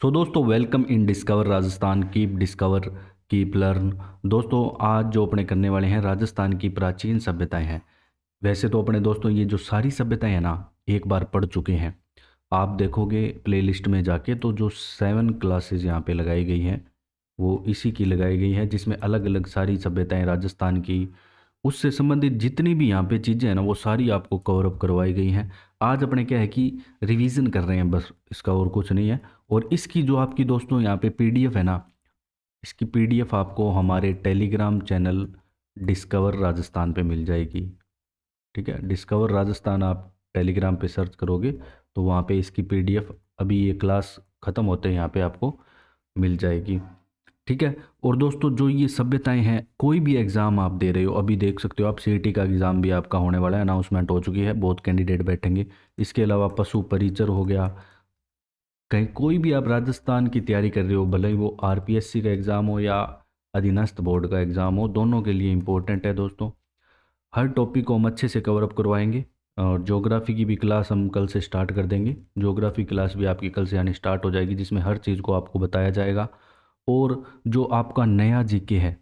सो दोस्तों, welcome in discover Rajasthan. Keep discover, keep learn. दोस्तों, आज जो अपने करने वाले हैं राजस्थान की प्राचीन सभ्यताएं हैं। वैसे तो अपने दोस्तों ये जो सारी सभ्यताएं हैं ना, एक बार पढ़ चुके हैं। आप देखोगे प्लेलिस्ट में जाके तो जो 7 क्लासेस यहाँ पे लगाई गई हैं वो इसी की लगाई गई है, जिसमें अलग अलग सारी सभ्यताएं राजस्थान की, उससे संबंधित जितनी भी यहाँ पे चीज़ें हैं ना वो सारी आपको कवर अप करवाई गई हैं। आज अपने क्या है कि रिवीजन कर रहे हैं, बस इसका और कुछ नहीं है। और इसकी जो आपकी दोस्तों यहाँ पे पीडीएफ है ना, इसकी पीडीएफ आपको हमारे टेलीग्राम चैनल डिस्कवर राजस्थान पे मिल जाएगी। ठीक है, डिस्कवर राजस्थान आप टेलीग्राम पे सर्च करोगे तो वहाँ पे इसकी पीडीएफ अभी ये क्लास ख़त्म होते हैं यहाँ पे आपको मिल जाएगी। ठीक है। और दोस्तों, जो ये सभ्यताएं हैं, कोई भी एग्ज़ाम आप दे रहे हो, अभी देख सकते हो आप सीईटी का एग्ज़ाम भी आपका होने वाला है, अनाउंसमेंट हो चुकी है, बहुत कैंडिडेट बैठेंगे। इसके अलावा पशु परिचर हो गया, कहीं कोई भी आप राजस्थान की तैयारी कर रहे हो, भले ही वो आरपीएससी का एग्ज़ाम हो या अधीनस्थ बोर्ड का एग्ज़ाम हो, दोनों के लिए इम्पोर्टेंट है दोस्तों। हर टॉपिक को हम अच्छे से कवर अप करवाएंगे। और ज्योग्राफी की भी क्लास हम कल से स्टार्ट कर देंगे। ज्योग्राफी क्लास भी आपकी कल से यानी स्टार्ट हो जाएगी, जिसमें हर चीज़ को आपको बताया जाएगा। और जो आपका नया जीके है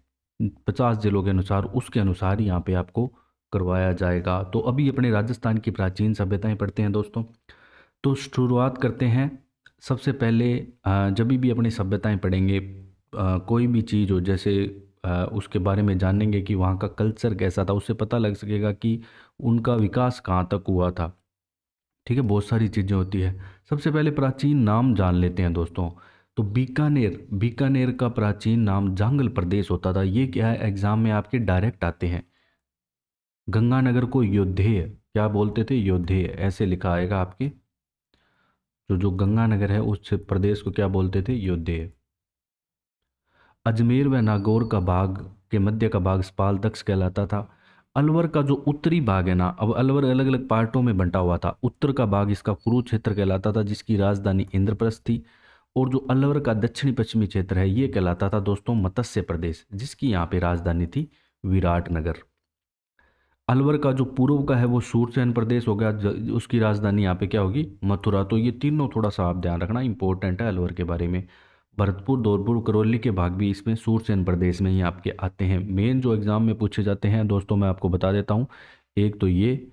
50 जिलों के अनुसार, उसके अनुसार ही यहाँ पे आपको करवाया जाएगा। तो अभी अपने राजस्थान की प्राचीन सभ्यताएं पढ़ते हैं दोस्तों। तो शुरुआत करते हैं। सबसे पहले जब भी अपनी सभ्यताएं पढ़ेंगे, कोई भी चीज़ हो, जैसे उसके बारे में जानेंगे कि वहाँ का कल्चर कैसा था, उससे पता लग सकेगा कि उनका विकास कहाँ तक हुआ था। ठीक है, बहुत सारी चीज़ें होती है। सबसे पहले प्राचीन नाम जान लेते हैं दोस्तों। तो बीकानेर, बीकानेर का प्राचीन नाम जांगल प्रदेश होता था। ये क्या है, एग्जाम में आपके डायरेक्ट आते हैं। गंगानगर को योद्धेय क्या बोलते थे, योद्धेय ऐसे लिखा आएगा आपके। जो गंगानगर है उस प्रदेश को क्या बोलते थे, योद्धेय। अजमेर व नागौर का भाग के मध्य का भाग स्पाल दक्ष कहलाता था। अलवर का जो उत्तरी भाग है ना, अब अलवर अलग अलग पार्टों में बंटा हुआ था। उत्तर का भाग इसका कुरुक्षेत्र कहलाता था, जिसकी राजधानी इंद्रप्रस्थ थी। और जो अलवर का दक्षिणी पश्चिमी क्षेत्र है ये कहलाता था दोस्तों मत्स्य प्रदेश, जिसकी यहाँ पे राजधानी थी विराटनगर। अलवर का जो पूर्व का है वो सूरसेन प्रदेश हो गया, उसकी राजधानी यहाँ पे क्या होगी, मथुरा। तो ये तीनों थोड़ा सा आप ध्यान रखना, इंपॉर्टेंट है अलवर के बारे में। भरतपुर, धौलपुर, करौली के भाग भी इसमें सूरसेन प्रदेश में ही आपके आते हैं। मेन जो एग्जाम में पूछे जाते हैं दोस्तों, मैं आपको बता देता हूँ। एक तो ये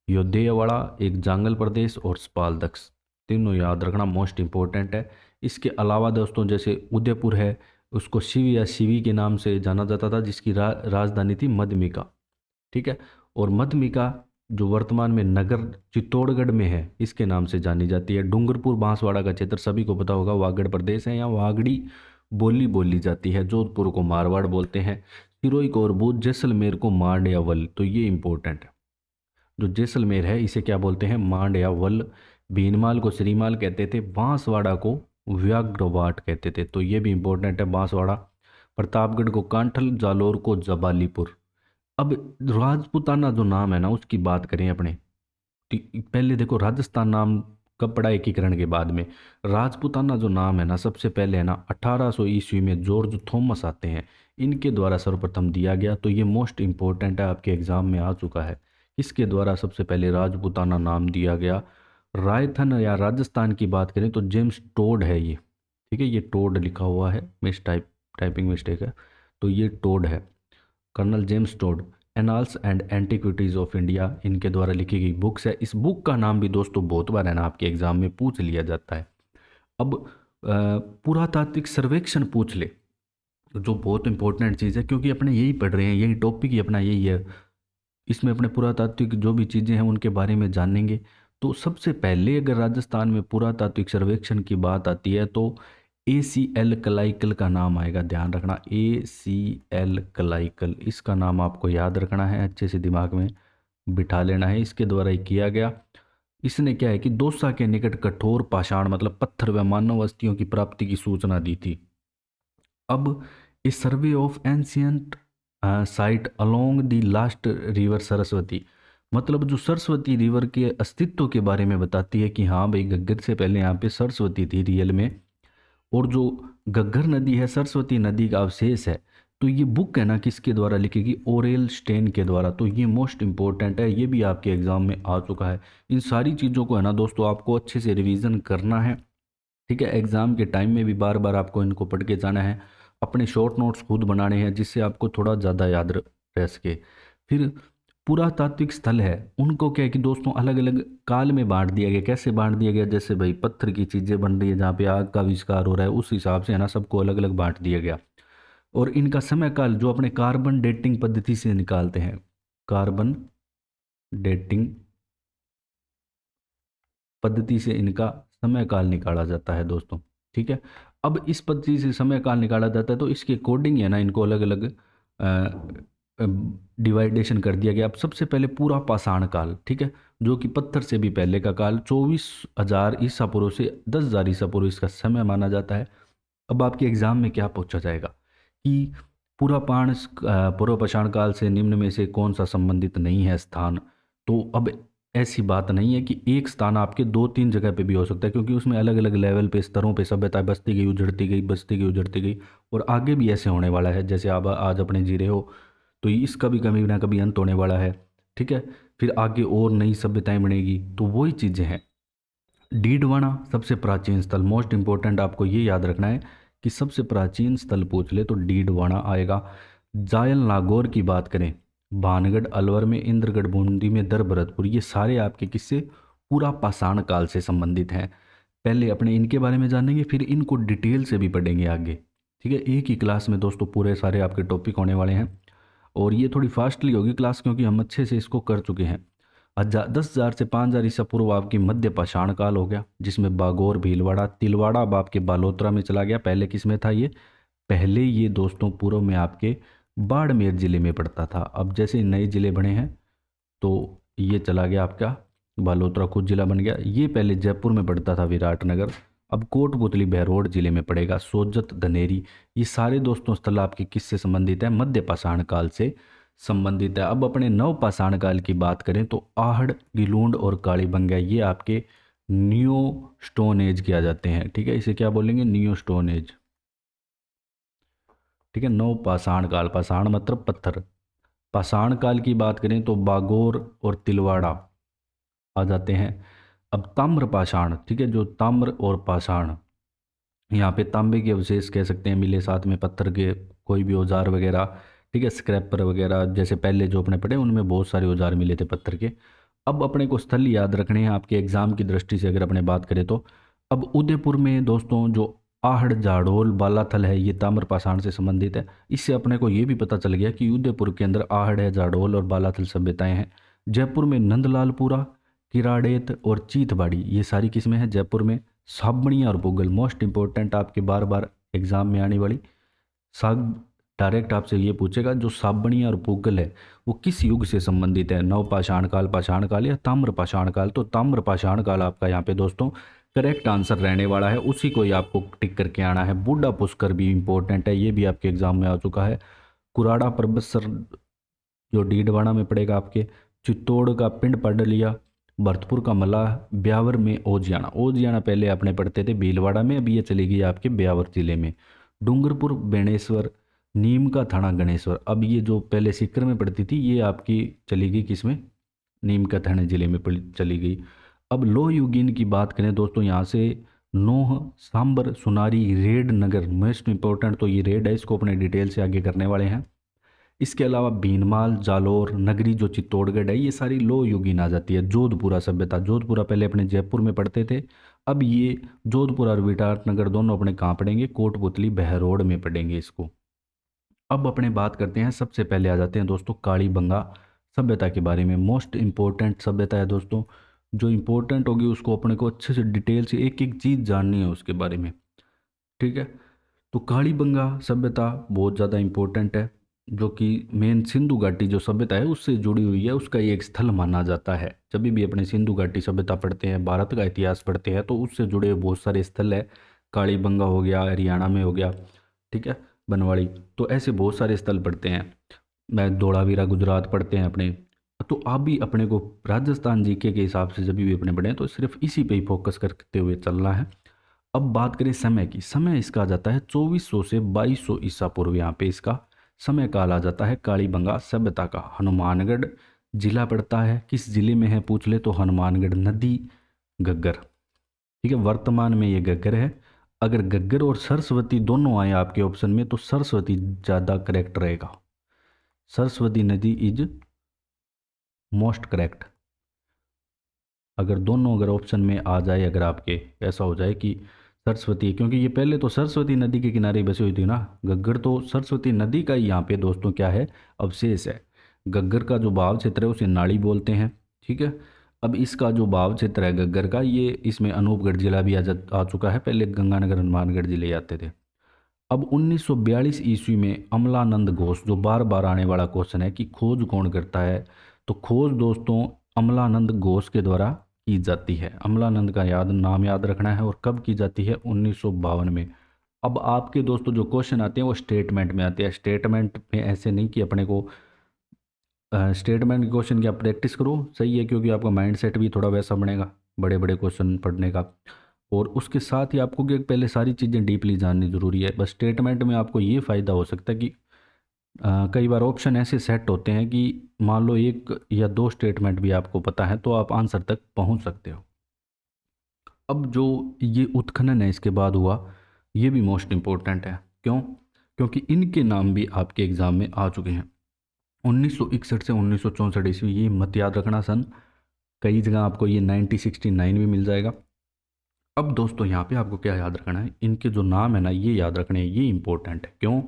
योद्धेयवाड़ा, एक जांगल प्रदेश और स्पाल दक्ष, तीनों याद रखना, मोस्ट इंपॉर्टेंट है। इसके अलावा दोस्तों, जैसे उदयपुर है, उसको शिव या शिवी के नाम से जाना जाता था, जिसकी राजधानी थी मध्यमिका। ठीक है। और मध्यमिका जो वर्तमान में नगर चित्तौड़गढ़ में है, इसके नाम से जानी जाती है। डूंगरपुर बांसवाड़ा का क्षेत्र सभी को पता होगा, वागड़ प्रदेश है, यहाँ वागड़ी बोली बोली जाती है। जोधपुर को मारवाड़ बोलते हैं। सिरोही को अरबूज, जैसलमेर को मांड या वल। तो ये इंपॉर्टेंट है। जो जैसलमेर है इसे क्या बोलते हैं, मांड या वल। भीनमाल को श्रीमाल कहते थे। बांसवाड़ा को व्याघ्रवाट कहते थे। तो ये भी इंपॉर्टेंट है, बांसवाड़ा। प्रतापगढ़ को कांठल, जालोर को जबालीपुर। अब राजपूताना जो नाम है ना, उसकी बात करें अपने, तो पहले देखो राजस्थान नाम कब पड़ा, एकीकरण के बाद में। राजपूताना जो नाम है ना, सबसे पहले है ना 1800 ईस्वी में जॉर्ज थॉमस आते हैं, इनके द्वारा सर्वप्रथम दिया गया। तो ये मोस्ट इंपॉर्टेंट है, आपके एग्जाम में आ चुका है। इसके द्वारा सबसे पहले राजपूताना नाम दिया गया। रायथन या राजस्थान की बात करें तो जेम्स टोड है ये। ठीक है, ये टोड लिखा हुआ है, टाइपिंग मिस्टेक है। तो ये टोड है, colonel James Tod. Annals and antiquities of India इनके द्वारा लिखी गई बुक्स है। इस बुक का नाम भी दोस्तों बहुत बार है ना आपके एग्जाम में पूछ लिया जाता है। अब पुरातात्विक सर्वेक्षण पूछ ले, जो बहुत इंपॉर्टेंट चीज़ है, क्योंकि अपने यही पढ़ रहे हैं, यही टॉपिक ही अपना यही है। इसमें अपने पुरातात्विक जो भी चीज़ें हैं उनके बारे में जानेंगे। तो सबसे पहले अगर राजस्थान में पुरातात्विक सर्वेक्षण की बात आती है तो ACL कलाइकल का नाम आएगा, ध्यान रखना। ACL कलाइकल, इसका नाम आपको याद रखना है, अच्छे से दिमाग में बिठा लेना है। इसके द्वारा ही किया गया। इसने क्या है कि दौसा के निकट कठोर पाषाण मतलब पत्थर व मानव अस्थियों की प्राप्ति की सूचना दी थी। अब a survey of ancient site along the lost river Saraswati, मतलब जो सरस्वती रिवर के अस्तित्व के बारे में बताती है कि हाँ भाई, घग्गर से पहले यहाँ पे सरस्वती थी रियल में। और जो घग्गर नदी है सरस्वती नदी का अवशेष है। तो ये बुक है ना किसके द्वारा लिखेगी, ओरेल स्टेन के द्वारा। तो ये मोस्ट इंपॉर्टेंट है, ये भी आपके एग्जाम में आ चुका है। इन सारी चीज़ों को है ना दोस्तों आपको अच्छे से रिवीजन करना है। ठीक है, एग्ज़ाम के टाइम में भी बार बार आपको इनको पढ़ के जाना है, अपने शॉर्ट नोट्स खुद बनाने हैं जिससे आपको थोड़ा ज़्यादा याद रह सके। फिर पुरातात्विक स्थल है, उनको क्या है कि दोस्तों अलग अलग काल में बांट दिया गया। कैसे बांट दिया गया? जैसे भाई पत्थर की चीज़ें बन रही है जहाँ पे आग का आविष्कार हो रहा है, उस हिसाब से है ना सबको अलग अलग बांट दिया गया। और इनका समय काल जो अपने कार्बन डेटिंग पद्धति से निकालते हैं, कार्बन डेटिंग पद्धति से इनका समय काल निकाला जाता है दोस्तों। ठीक है, अब इस पद्धति से समय काल निकाला जाता है तो इसके अकॉर्डिंग है ना इनको अलग अलग डिवाइडेशन कर दिया गया। अब सबसे पहले पूरा पाषाण काल, ठीक है, जो कि पत्थर से भी पहले का काल, 24,000 ईसा पूर्व से 10,000 ईसा पूर्व इसका समय माना जाता है। अब आपके एग्जाम में क्या पूछा जाएगा कि पूर्व पाषाण काल से निम्न में से कौन सा संबंधित नहीं है स्थान? तो अब ऐसी बात नहीं है कि एक स्थान आपके दो तीन जगह पे भी हो सकता है, क्योंकि उसमें अलग अलग लेवल पे स्तरों पे सभ्यता बसती गई, उजड़ती गई, बसती गई, उजड़ती गई। और आगे भी ऐसे होने वाला है, जैसे आप आज अपने जी रहे हो तो इसका भी कभी ना कभी अंत होने वाला है। ठीक है, फिर आगे और नई सभ्यताएं बनेगी, तो वही चीज़ें हैं। डीडवाना सबसे प्राचीन स्थल, मोस्ट इंपॉर्टेंट आपको ये याद रखना है कि सबसे प्राचीन स्थल पूछ ले तो डीडवाना आएगा। जायल नागौर की बात करें, भानगढ़ अलवर में, इंद्रगढ़ बूंदी में, दर भरतपुर, ये सारे आपके किससे? पूरा पाषाण काल से संबंधित हैं। पहले अपने इनके बारे में जानेंगे, फिर इनको डिटेल से भी पढ़ेंगे आगे। ठीक है, एक ही क्लास में दोस्तों पूरे सारे आपके टॉपिक होने वाले हैं, और ये थोड़ी फास्टली होगी क्लास क्योंकि हम अच्छे से इसको कर चुके हैं। 10,000 से 5,000 ईसा पूर्व आपकी मध्य पाषाण काल हो गया, जिसमें बागौर, भीलवाड़ा, तिलवाड़ा अब आपके बालोतरा में चला गया। पहले किस में था ये? पहले ये दोस्तों पूर्व में आपके बाड़मेर जिले में पड़ता था। अब जैसे नए जिले बने हैं तो ये चला गया आपका बालोतरा, खुद जिला बन गया। ये पहले जयपुर में पड़ता था, विराटनगर, अब कोटपुतली बहरोड जिले में पड़ेगा। सोजत, धनेरी, ये सारे दोस्तों स्थल आपके किससे संबंधित है? मध्य पाषाण काल से संबंधित है। अब अपने नव पाषाण काल की बात करें तो आहड़, गिलूंड और कालीबंगा, ये आपके न्यू स्टोन एज किया जाते हैं। ठीक है, इसे क्या बोलेंगे? New stone age. ठीक है, नव पाषाण काल, पाषाण मतलब पत्थर। पाषाण काल की बात करें तो बागौर और तिलवाड़ा आ जाते हैं। अब ताम्र पाषाण, ठीक है, जो ताम्र और पाषाण, यहाँ पे तांबे के अवशेष कह सकते हैं मिले साथ में, पत्थर के कोई भी औजार वगैरह, ठीक है, स्क्रैपर वगैरह, जैसे पहले जो अपने पढ़े उनमें बहुत सारे औजार मिले थे पत्थर के। अब अपने को स्थल याद रखने हैं आपके एग्जाम की दृष्टि से अगर अपने बात करें तो। अब उदयपुर में दोस्तों जो आहड़, जाडोल, बालाथल है, ये ताम्र पाषाण से संबंधित है। इससे अपने को ये भी पता चल गया कि उदयपुर के अंदर आहड़ है, जाडोल और बालाथल सभ्यताएं हैं। जयपुर में नंदलालपुरा, किराड़ेत और चीथबाड़ी, ये सारी किस्में हैं जयपुर में। साबणिया और पुगल, मोस्ट इंपॉर्टेंट आपके बार बार एग्जाम में आने वाली, साग डायरेक्ट आपसे ये पूछेगा जो साबणिया और पुगल है वो किस युग से संबंधित है? नव पाषाण काल या ताम्र पाषाण काल? तो ताम्र पाषाण काल आपका यहाँ पे दोस्तों करेक्ट आंसर रहने वाला है, उसी को ही आपको टिक करके आना है। बूढ़ा पुष्कर भी इंपॉर्टेंट है, ये भी आपके एग्जाम में आ चुका है। कुराड़ा पर्वत सर जो डीडवाना में पड़ेगा आपके। चित्तौड़ का पिंड पडलिया, भरतपुर का मलाह, ब्यावर में ओजियाना। ओजियाना पहले आपने पढ़ते थे भीलवाड़ा में, अभी ये चली गई आपके ब्यावर जिले में। डूंगरपुर बेणेश्वर, नीम का थाना गणेश्वर, अब ये जो पहले सीकर में पड़ती थी ये आपकी चली गई किसमें? नीम का थाना जिले में चली गई। अब लोह युगीन की बात करें दोस्तों, यहाँ से नोह, सांबर, सुनारी, रेड नगर, मोस्ट इंपॉर्टेंट तो ये रेड है, इसको अपने डिटेल से आगे करने वाले हैं। इसके अलावा भीनमाल, जालोर, नगरी जो चित्तौड़गढ़ है, ये सारी लो युगीन आ जाती है। जोधपुरा सभ्यता, जोधपुरा पहले अपने जयपुर में पढ़ते थे, अब ये जोधपुर और विराटनगर दोनों अपने कहाँ पढ़ेंगे? कोटपुतली बहरोड में पढ़ेंगे इसको। अब अपने बात करते हैं, सबसे पहले आ जाते हैं दोस्तों कालीबंगा सभ्यता के बारे में। मोस्ट इंपॉर्टेंट सभ्यता है दोस्तों, जो इंपॉर्टेंट होगी उसको अपने को अच्छे से डिटेल से एक एक चीज़ जाननी है उसके बारे में। ठीक है, तो कालीबंगा सभ्यता बहुत ज़्यादा इंपॉर्टेंट है, जो कि मेन सिंधु घाटी जो सभ्यता है उससे जुड़ी हुई है, उसका ये एक स्थल माना जाता है। जब भी अपने सिंधु घाटी सभ्यता पढ़ते हैं, भारत का इतिहास पढ़ते हैं, तो उससे जुड़े हुए बहुत सारे स्थल है। कालीबंगा हो गया, हरियाणा में हो गया, ठीक है, बनवाड़ी, तो ऐसे बहुत सारे स्थल पढ़ते हैं। मैं धोलावीरा गुजरात पढ़ते हैं अपने। तो आप भी अपने को राजस्थान जीके के हिसाब से जब भी अपने पढ़ें तो सिर्फ इसी पे ही फोकस करते हुए चलना है। अब बात करें समय की, समय इसका आ जाता है 2400 से 2200 ईसा पूर्व, यहाँ पे इसका समय काल आ जाता है कालीबंगा सभ्यता का। हनुमानगढ़ जिला पड़ता है, किस जिले में है पूछ ले तो हनुमानगढ़, नदी, घग्गर। ठीक है, वर्तमान में ये घग्गर है। अगर घग्गर और सरस्वती दोनों आए आपके ऑप्शन में तो सरस्वती ज़्यादा करेक्ट रहेगा। सरस्वती नदी इज मोस्ट करेक्ट। अगर ऑप्शन में आ जाए, अगर आपके ऐसा हो जाए कि सरस्वती, क्योंकि ये पहले तो सरस्वती नदी के किनारे बसी हुई थी ना, घग्गर तो सरस्वती नदी का ही यहाँ पे दोस्तों क्या है, अवशेष है। घग्गर का जो भाव क्षेत्र है उसे नाड़ी बोलते हैं। ठीक है, अब इसका जो भाव क्षेत्र है घग्गर का, ये इसमें अनूपगढ़ जिला भी आ चुका है, पहले गंगानगर हनुमानगढ़ जिले आते थे। अब 1942 ईस्वी में अमलानंद घोष, जो बार बार आने वाला क्वेश्चन है कि खोज कौन करता है, तो खोज दोस्तों अमलानंद घोष के द्वारा की जाती है। अमलानंद का नाम याद रखना है। और कब की जाती है, 1952 में। अब आपके दोस्तों जो क्वेश्चन आते हैं वो स्टेटमेंट में आते हैं। स्टेटमेंट में ऐसे नहीं कि अपने को स्टेटमेंट के क्वेश्चन की आप प्रैक्टिस करो, सही है, क्योंकि आपका माइंड सेट भी थोड़ा वैसा बनेगा बड़े बड़े क्वेश्चन पढ़ने का। और उसके साथ ही आपको कि पहले सारी चीज़ें डीपली जाननी ज़रूरी है। बस स्टेटमेंट में आपको ये फ़ायदा हो सकता है कि कई बार ऑप्शन ऐसे सेट होते हैं कि मान लो एक या दो स्टेटमेंट भी आपको पता है तो आप आंसर तक पहुंच सकते हो। अब जो ये उत्खनन है इसके बाद हुआ, ये भी मोस्ट इम्पोर्टेंट है। क्यों? क्योंकि इनके नाम भी आपके एग्ज़ाम में आ चुके हैं। 1961 से 1964 ईस्वी, ये मत याद रखना सन, कई जगह आपको ये 1969 भी मिल जाएगा। अब दोस्तों यहाँ पे आपको क्या याद रखना है, इनके जो नाम है ना ये याद रखने हैं, ये इंपॉर्टेंट है। क्यों?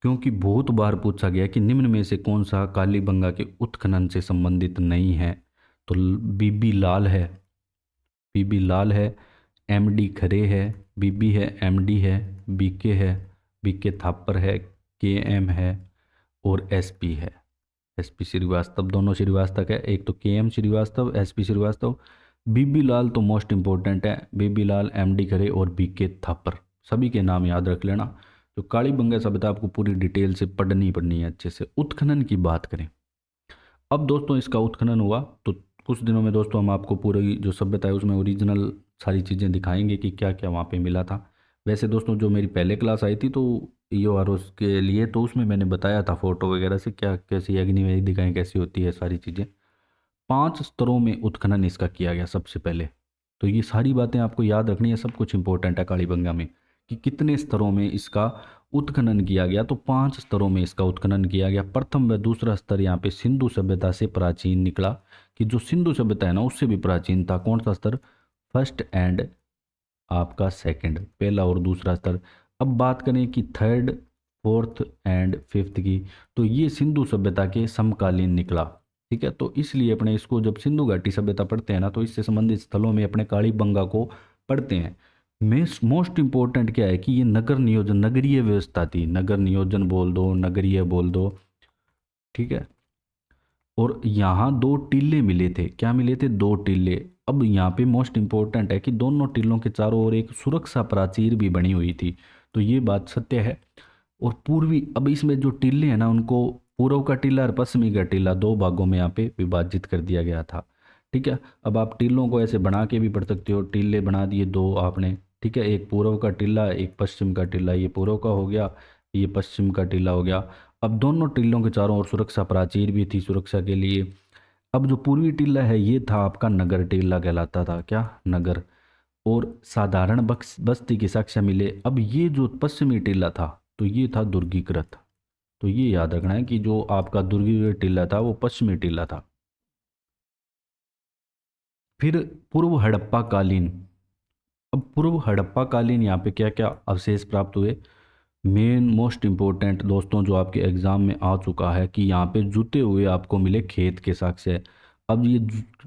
क्योंकि बहुत बार पूछा गया कि निम्न में से कौन सा कालीबंगा के उत्खनन से संबंधित नहीं है। तो बीबी लाल है, बीबी लाल है, एमडी खरे है, बीबी है, एमडी है, बीके है, बीके थापर है, केएम है, और एसपी है, एसपी श्रीवास्तव। दोनों श्रीवास्तव है, एक तो केएम श्रीवास्तव, एसपी श्रीवास्तव। बीबी लाल तो मोस्ट इंपॉर्टेंट है, बीबी लाल, एमडी खरे और बीके थापर, सभी के नाम याद रख लेना। तो कालीबंगा सभ्यता आपको पूरी डिटेल से पढ़नी है अच्छे से। उत्खनन की बात करें, अब दोस्तों इसका उत्खनन हुआ तो कुछ दिनों में दोस्तों हम आपको पूरी जो सभ्यता है उसमें ओरिजिनल सारी चीज़ें दिखाएंगे कि क्या क्या वहाँ पे मिला था। वैसे दोस्तों जो मेरी पहले क्लास आई थी तो ईओ आर के लिए, तो उसमें मैंने बताया था फोटो वगैरह से क्या कैसी अग्निवेदिकाएँ कैसी होती है सारी चीज़ें। 5 स्तरों में उत्खनन इसका किया गया सबसे पहले। तो ये सारी बातें आपको याद रखनी है, सब कुछ इंपॉर्टेंट है कालीबंगा में कि कितने स्तरों में इसका उत्खनन किया गया। तो 5 स्तरों में इसका उत्खनन किया गया। प्रथम व दूसरा स्तर यहाँ पे सिंधु सभ्यता से प्राचीन निकला, कि जो सिंधु सभ्यता है ना उससे भी प्राचीन था। कौन सा स्तर? फर्स्ट एंड आपका सेकंड, पहला और दूसरा स्तर। अब बात करें कि थर्ड, फोर्थ एंड फिफ्थ की, तो ये सिंधु सभ्यता के समकालीन निकला। ठीक है, तो इसलिए अपने इसको जब सिंधु घाटी सभ्यता पढ़ते हैं ना तो इससे संबंधित स्थलों में अपने कालीबंगा को पढ़ते हैं। मोस्ट इंपॉर्टेंट क्या है कि ये नगर नियोजन, नगरीय व्यवस्था थी, नगर नियोजन बोल दो, नगरीय बोल दो। ठीक है, और यहाँ 2 टीले मिले थे। क्या मिले थे? 2 टीले। अब यहाँ पे मोस्ट इंपॉर्टेंट है कि दोनों टीलों के चारों ओर एक सुरक्षा प्राचीर भी बनी हुई थी। तो ये बात सत्य है। और पूर्वी, अब इसमें जो टीले हैं ना उनको पूर्व का टीला और पश्चिमी का टीला 2 भागों में यहाँ पे विभाजित कर दिया गया था। ठीक है, अब आप टीलों को ऐसे बना के भी पढ़ सकते हो। टीले बना दिए 2 आपने। ठीक है, एक पूर्व का टीला, एक पश्चिम का टीला। ये पूर्व का हो गया, ये पश्चिम का टीला हो गया। अब दोनों टीलों के चारों ओर सुरक्षा प्राचीर भी थी सुरक्षा के लिए। अब जो पूर्वी टीला है ये था आपका नगर टीला कहलाता था। क्या? नगर। और साधारण बस्ती के साक्ष्य मिले। अब ये जो पश्चिमी टीला था तो ये था दुर्गीकृत। तो ये याद रखना है कि जो आपका दुर्गीकृत टीला था वो पश्चिमी टीला था। फिर पूर्व हड़प्पा कालीन। अब पूर्व हड़प्पा कालीन यहाँ पे क्या क्या अवशेष प्राप्त हुए? मेन मोस्ट इम्पोर्टेंट दोस्तों जो आपके एग्जाम में आ चुका है कि यहाँ पे जुते हुए आपको मिले खेत के साक्ष्य। अब ये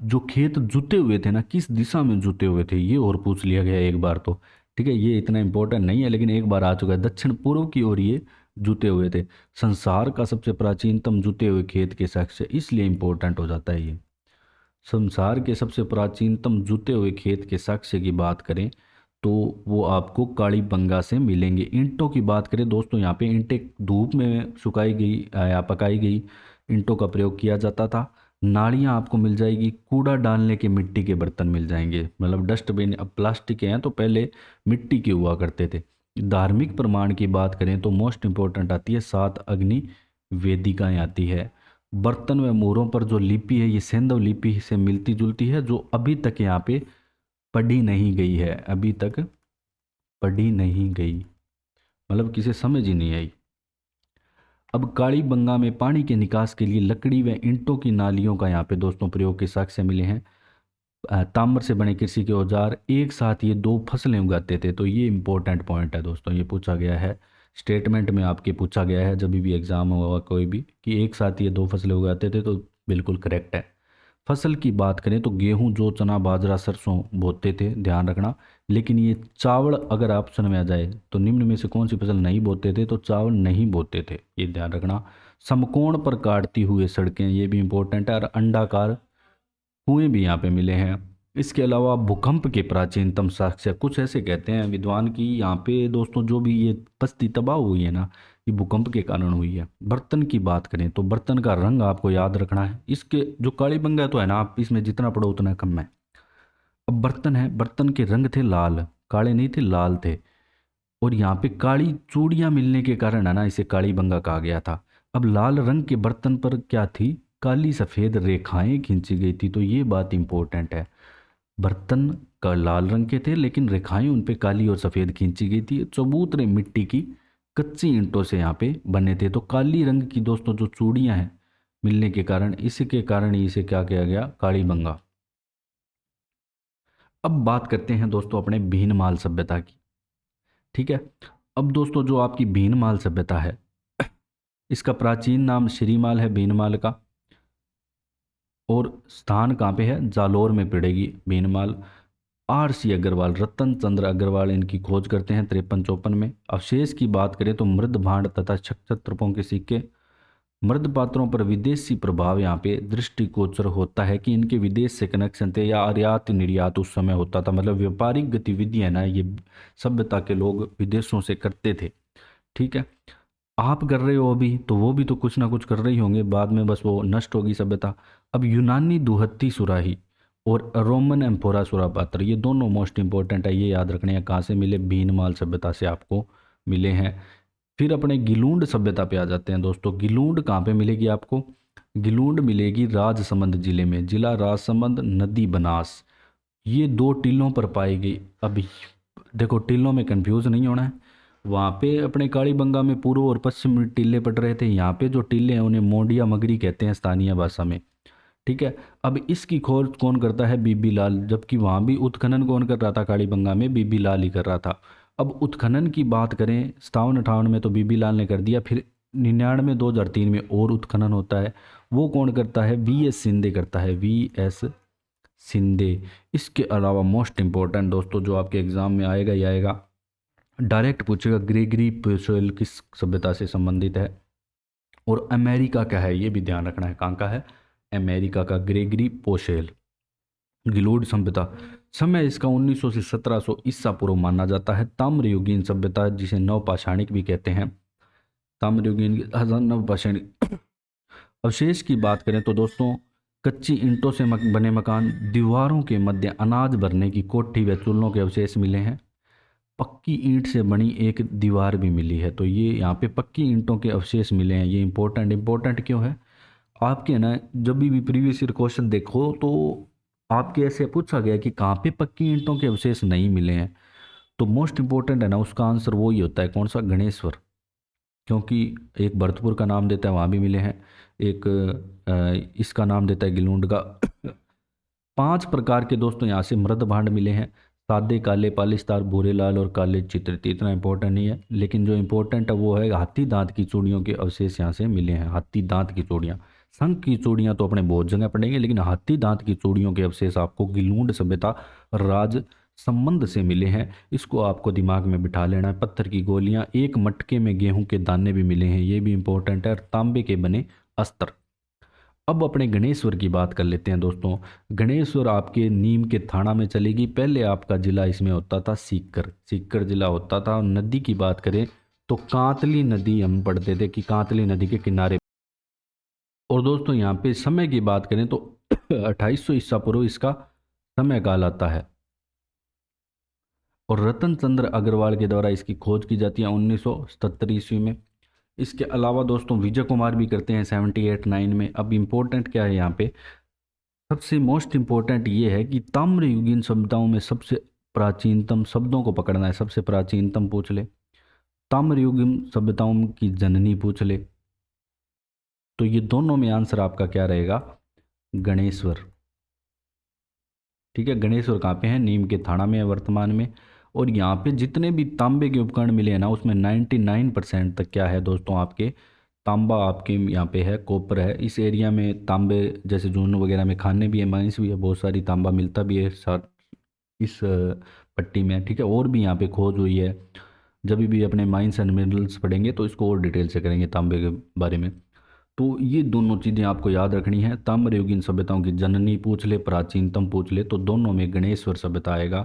जो खेत जुते हुए थे ना, किस दिशा में जुते हुए थे ये और पूछ लिया गया एक बार तो। ठीक है, ये इतना इंपॉर्टेंट नहीं है लेकिन एक बार आ चुका है। दक्षिण पूर्व की ओर ये जुते हुए थे। संसार का सबसे प्राचीनतम जुते हुए खेत के साक्ष्य, इसलिए इंपॉर्टेंट हो जाता है ये। संसार के सबसे प्राचीनतम जुते हुए खेत के साक्ष्य की बात करें तो वो आपको कालीबंगा से मिलेंगे। ईंटों की बात करें दोस्तों, यहाँ पे ईंटें धूप में सुखाई गई या पकाई गई ईंटों का प्रयोग किया जाता था। नालियाँ आपको मिल जाएगी। कूड़ा डालने के मिट्टी के बर्तन मिल जाएंगे, मतलब डस्टबिन। अब प्लास्टिक के हैं तो पहले मिट्टी के हुआ करते थे। धार्मिक प्रमाण की बात करें तो मोस्ट इंपॉर्टेंट आती है 7 अग्नि वेदिकाएँ आती है। बर्तन व मोहरों पर जो लिपि है ये सैंधव लिपि से मिलती जुलती है जो अभी तक यहाँ पे पढ़ी नहीं गई है, अभी तक पढ़ी नहीं गई, मतलब किसे समझ ही नहीं आई। अब कालीबंगा में पानी के निकास के लिए लकड़ी व ईंटों की नालियों का यहाँ पे दोस्तों प्रयोग के साक्ष्य मिले हैं। ताम्र से बने कृषि के औजार, एक साथ ये दो फसलें उगाते थे। तो ये इंपॉर्टेंट पॉइंट है दोस्तों, ये पूछा गया है स्टेटमेंट में, आपके पूछा गया है जब भी एग्जाम होगा कोई भी, कि एक साथ ये दो फसलें उगाते थे, तो बिल्कुल करेक्ट है। फसल की बात करें तो गेहूं, जौ, चना, बाजरा, सरसों बोते थे, ध्यान रखना। लेकिन ये चावल अगर ऑप्शन में आ जाए तो निम्न में से कौन सी फसल नहीं बोते थे, तो चावल नहीं बोते थे, ये ध्यान रखना। समकोण पर काटती हुए सड़कें, ये भी इंपॉर्टेंट है। और अंडाकार कुएं भी यहाँ पे मिले हैं। इसके अलावा भूकंप के प्राचीनतम साक्ष्य, कुछ ऐसे कहते हैं विद्वान की यहाँ पे दोस्तों जो भी ये बस्ती तबाह हुई है ना, ये भूकंप के कारण हुई है। बर्तन की बात करें तो बर्तन का रंग आपको याद रखना है। इसके जो कालीबंगा तो है ना, आप इसमें जितना पढ़ो उतना कम है। अब बर्तन है, बर्तन के रंग थे लाल, काले नहीं थे, लाल थे। और यहाँ पे काली चूड़ियाँ मिलने के कारण है ना इसे कालीबंगा कहा गया था। अब लाल रंग के बर्तन पर क्या थी, काली सफ़ेद रेखाएं खींची गई थी, तो ये बात इंपॉर्टेंट है। बर्तन का लाल रंग के थे लेकिन रेखाएं उन पे काली और सफ़ेद खींची गई थी। चबूतरे मिट्टी की कच्ची ईंटों से यहाँ पे बने थे। तो काली रंग की दोस्तों जो चूड़ियाँ हैं मिलने के कारण, इसके कारण ही इसे क्या किया गया, कालीबंगा। अब बात करते हैं दोस्तों अपने भीनमाल सभ्यता की। ठीक है, अब दोस्तों जो आपकी भीनमाल सभ्यता है, इसका प्राचीन नाम श्रीमाल है भीनमाल का। और स्थान कहाँ पे है, जालोर में पड़ेगी भीनमाल। आर सी अग्रवाल, रतन चंद्र अग्रवाल इनकी खोज करते हैं 53-54 में। अवशेष की बात करें तो मृद भांड तथा क्षत्रपों के सिक्के। मृद पात्रों पर विदेशी प्रभाव यहाँ पे दृष्टिगोचर होता है कि इनके विदेश से कनेक्शन थे, या आयात निर्यात उस समय होता था, मतलब व्यापारिक गतिविधियां ना ये सभ्यता के लोग विदेशों से करते थे। ठीक है, आप कर रहे हो अभी तो वो भी तो कुछ ना कुछ कर रही होंगे, बाद में बस वो नष्ट होगी सभ्यता। अब यूनानी दुहत्ती सुराही और रोमन एम्फोरा सुरा पात्र, ये दोनों मोस्ट इंपॉर्टेंट है, ये याद रखने हैं। कहाँ से मिले, भीनमाल सभ्यता से आपको मिले हैं। फिर अपने गिलूंड सभ्यता पे आ जाते हैं दोस्तों। गिलूंड कहाँ पे मिलेगी आपको, गिलूंड मिलेगी राजसमंद जिले में, जिला राजसमंद, नदी बनास, ये दो टीलों पर पाई गई। अभी देखो टीलों में कंफ्यूज नहीं होना है, वहाँ पे अपने कालीबंगा में पूर्व और पश्चिम में टीले पड़ रहे थे, यहाँ पे जो टीले हैं उन्हें मोंडिया मगरी कहते हैं स्थानीय भाषा में। ठीक है, अब इसकी खोज कौन करता है, बीबी लाल, जबकि वहाँ भी उत्खनन कौन कर रहा था, कालीबंगा में बीबी लाल ही कर रहा था। अब उत्खनन की बात करें 57-58 में तो बीबी लाल ने कर दिया, फिर 99-2003 में और उत्खनन होता है, वो कौन करता है, वी एस सिंधे करता है, वी एस सिंधे। इसके अलावा मोस्ट इंपॉर्टेंट दोस्तों जो आपके एग्जाम में आएगा ही आएगा, डायरेक्ट पूछेगा, ग्रेगरी पोशेल किस सभ्यता से संबंधित है। और अमेरिका का है, ये भी ध्यान रखना है, कहाँ का है, अमेरिका का ग्रेगरी पोशेल। गिलोड सभ्यता, समय इसका 1900 से 1700 ईसा पूर्व माना जाता है। ताम्रयुगीन सभ्यता, जिसे नवपाषाणिक भी कहते हैं, ताम्रयुगीन नवपाषाणिक। अवशेष की बात करें तो दोस्तों कच्ची ईंटों से बने मकान, दीवारों के मध्य अनाज भरने की कोठी व चूल्हों के अवशेष मिले हैं। पक्की ईंट से बनी एक दीवार भी मिली है, तो ये यहाँ पे पक्की ईंटों के अवशेष मिले हैं। ये इंपॉर्टेंट क्यों है, आपके है ना जब भी प्रीवियस ईयर क्वेश्चन देखो तो आपके ऐसे पूछा गया कि कहाँ पे पक्की ईंटों के अवशेष नहीं मिले हैं, तो मोस्ट इंपॉर्टेंट है ना उसका आंसर वो ही होता है, कौन सा, गणेश्वर। क्योंकि एक भरतपुर का नाम देता है, वहाँ भी मिले हैं। एक इसका नाम देता है गिलूंड का। 5 प्रकार के दोस्तों यहाँ से मृद भांड मिले हैं, सादे, काले, पालिस्तार, भूरे, लाल और काले चित्रित। इतना इंपॉर्टेंट नहीं है, लेकिन जो इंपॉर्टेंट है वो है हाथी दांत की चूड़ियों के अवशेष यहाँ से मिले हैं। हाथी दांत की चूड़ियाँ, शंख की चूड़ियाँ तो अपने बहुत जगह पड़ेंगे, लेकिन हाथी दांत की चूड़ियों के अवशेष आपको गिलूंड सभ्यता राज संबंध से मिले हैं। इसको आपको दिमाग में बिठा लेना है। पत्थर की गोलियाँ, एक मटके में गेहूं के दाने भी मिले हैं, ये भी इंपॉर्टेंट है। और तांबे के बने अस्त्र। अब अपने गणेश्वर की बात कर लेते हैं दोस्तों। गणेश्वर आपके नीम के थाना में चलेगी। पहले आपका जिला इसमें होता था सीकर, सीकर जिला होता था। और नदी की बात करें तो कांतली नदी हम पढ़ते थे कि कांतली नदी के किनारे। और दोस्तों यहाँ पे समय की बात करें तो 2800 ईसा पूर्व इसका समय काल आता है। और रतन चंद्र अग्रवाल के द्वारा इसकी खोज की जाती है 1977 ईस्वी में। इसके अलावा दोस्तों विजय कुमार भी करते हैं 78-9 में। अब इम्पोर्टेंट क्या है यहाँ पे, सबसे मोस्ट इम्पोर्टेंट ये है कि ताम्रयुगीन सभ्यताओं में सबसे प्राचीनतम शब्दों को पकड़ना है। सबसे प्राचीनतम पूछ ले, ताम्रयुगीन सभ्यताओं की जननी पूछ ले, तो ये दोनों में आंसर आपका क्या रहेगा? गणेश्वर। ठीक है, गणेश्वर कहाँ पे है? नीम के थाना में है वर्तमान में। और यहाँ पे जितने भी तांबे के उपकरण मिले हैं ना, उसमें 99% तक क्या है दोस्तों, आपके तांबा आपके यहाँ पे है, कॉपर है। इस एरिया में तांबे जैसे जून वगैरह में खाने भी है, माइंस भी है, बहुत सारी तांबा मिलता भी है इस पट्टी में। ठीक है, और भी यहाँ पे खोज हुई है। जब भी अपने माइंस एंड मिनरल्स पढ़ेंगे तो इसको और डिटेल से करेंगे तांबे के बारे में। तो ये दोनों चीज़ें आपको याद रखनी है। ताम्रयुगीन सभ्यताओं की जननी पूछ ले, प्राचीनतम पूछ ले, तो दोनों में गणेश्वर सभ्यता आएगा।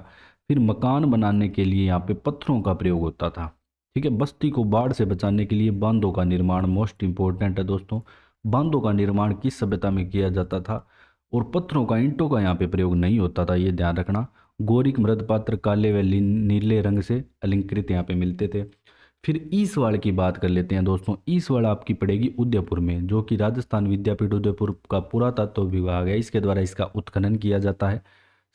फिर मकान बनाने के लिए यहाँ पे पत्थरों का प्रयोग होता था। ठीक है, बस्ती को बाढ़ से बचाने के लिए बांधों का निर्माण मोस्ट इंपॉर्टेंट है दोस्तों। बांधों का निर्माण किस सभ्यता में किया जाता था? और पत्थरों का, ईंटों का यहाँ पे प्रयोग नहीं होता था, ये ध्यान रखना। गोरिक मृद पात्र काले व नीले रंग से अलंकृत यहाँ पे मिलते थे। फिर ईसवाड़ की बात कर लेते हैं दोस्तों। ईसवाड़ आपकी पड़ेगी उदयपुर में, जो कि राजस्थान विद्यापीठ उदयपुर का पुरातत्व विभाग है, इसके द्वारा इसका उत्खनन किया जाता है।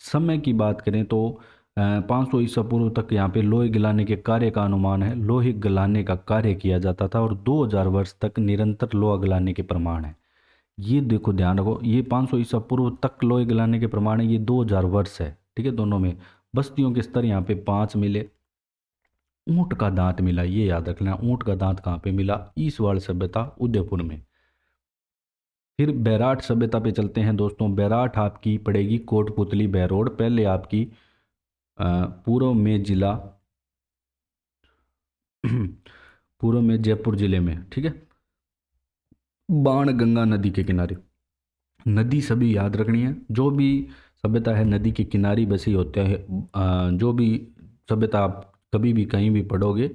समय की बात करें तो 500 ईसा पूर्व तक यहाँ पे लोहे गलाने के कार्य का अनुमान है। लोहे गलाने का कार्य किया जाता था और 2000 वर्ष तक निरंतर लोहा गलाने के प्रमाण है। ये देखो ध्यान रखो, ये 500 ईसा पूर्व तक लोहे गलाने के प्रमाण है, ये 2000 वर्ष है। ठीक है, दोनों में। बस्तियों के स्तर यहाँ पे 5 मिले। ऊंट का दांत मिला, ये याद रखना। ऊंट का दांत कहाँ पे मिला? ईसवाड़ सभ्यता उदयपुर में। फिर बैराठ सभ्यता पे चलते हैं दोस्तों। बैराठ आपकी पड़ेगी कोटपुतली बैरोड, पहले आपकी पूर्व में जिला पूर्व में जयपुर जिले में। ठीक है, बाण गंगा नदी के किनारे। नदी सभी याद रखनी है, जो भी सभ्यता है नदी के किनारे बसी होते हैं। जो भी सभ्यता आप कभी भी कहीं भी पढ़ोगे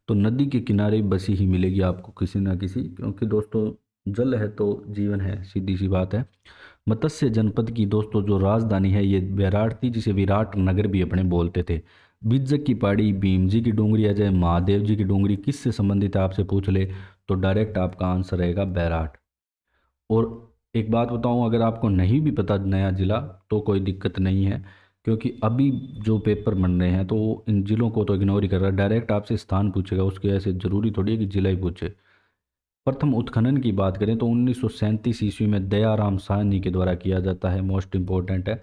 तो नदी के किनारे बसी ही मिलेगी आपको किसी ना किसी, क्योंकि दोस्तों जल है तो जीवन है, सीधी सी बात है। मत्स्य जनपद की दोस्तों जो राजधानी है ये विराट थी, जिसे विराट नगर भी अपने बोलते थे। बिज्जक की पहाड़ी, भीम जी की डोंगरी, अजय महादेव जी की डोंगरी किससे संबंधित है आपसे पूछ ले तो डायरेक्ट आपका आंसर रहेगा बैराट। और एक बात बताऊं, अगर आपको नहीं भी पता नया जिला तो कोई दिक्कत नहीं है, क्योंकि अभी जो पेपर बन रहे हैं तो वो इन जिलों को तो इग्नोर ही कर रहा है, डायरेक्ट आपसे स्थान पूछेगा, उसके ऐसे जरूरी थोड़ी है कि जिला ही पूछे। प्रथम उत्खनन की बात करें तो 1937 ईस्वी में दयाराम साहनी के द्वारा किया जाता है, मोस्ट इंपॉर्टेंट है।